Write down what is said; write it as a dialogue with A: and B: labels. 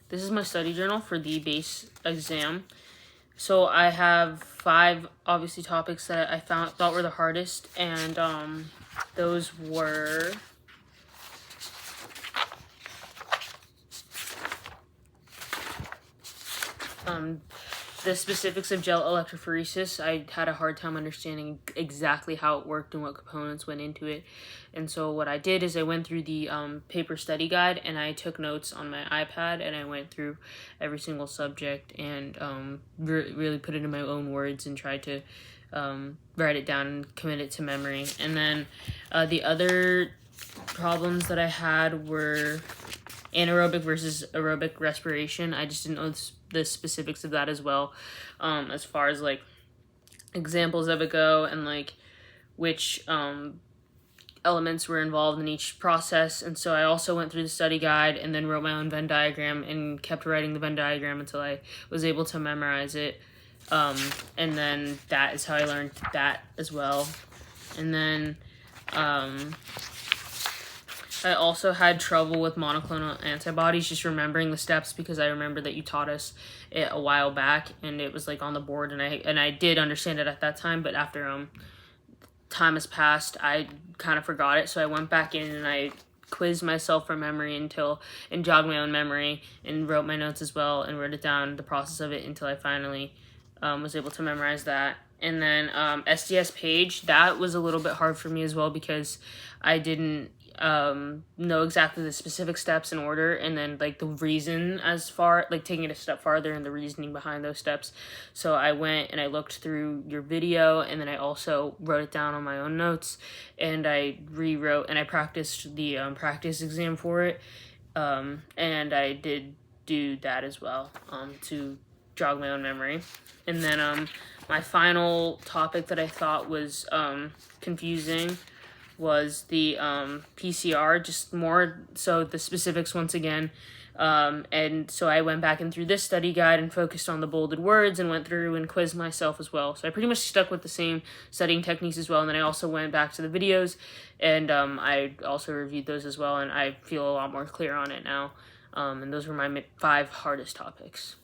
A: this is my study journal for the BACE exam. So I have 5 obviously topics that I thought were the hardest, and those were the specifics of gel electrophoresis. I had a hard time understanding exactly how it worked and what components went into it. And so what I did is I went through the paper study guide, and I took notes on my iPad, and I went through every single subject and really put it in my own words and tried to write it down and commit it to memory. And then the other problems that I had were anaerobic versus aerobic respiration. I just didn't know the specifics of that as well, as far as like examples of it go, and like which elements were involved in each process. And so I also went through the study guide and then wrote my own Venn diagram and kept writing the Venn diagram until I was able to memorize it. And then that is how I learned that as well. And then I also had trouble with monoclonal antibodies, just remembering the steps, because I remember that you taught us it a while back and it was like on the board, and I did understand it at that time, but after time has passed, I kind of forgot it. So I went back in and I quizzed myself from memory and jogged my own memory and wrote my notes as well and wrote it down, the process of it, until I finally was able to memorize that. And then SDS page, that was a little bit hard for me as well, because I didn't know exactly the specific steps in order, and then like the reason, as far like taking it a step farther, and the reasoning behind those steps. So I went and I looked through your video, and then I also wrote it down on my own notes, and I rewrote and I practiced the practice exam for it, and I did do that as well to jog my own memory. And then my final topic that I thought was confusing was the PCR, just more so the specifics once again. And so I went back and through this study guide and focused on the bolded words and went through and quizzed myself as well. So I pretty much stuck with the same studying techniques as well. And then I also went back to the videos and I also reviewed those as well. And I feel a lot more clear on it now. And those were my 5 hardest topics.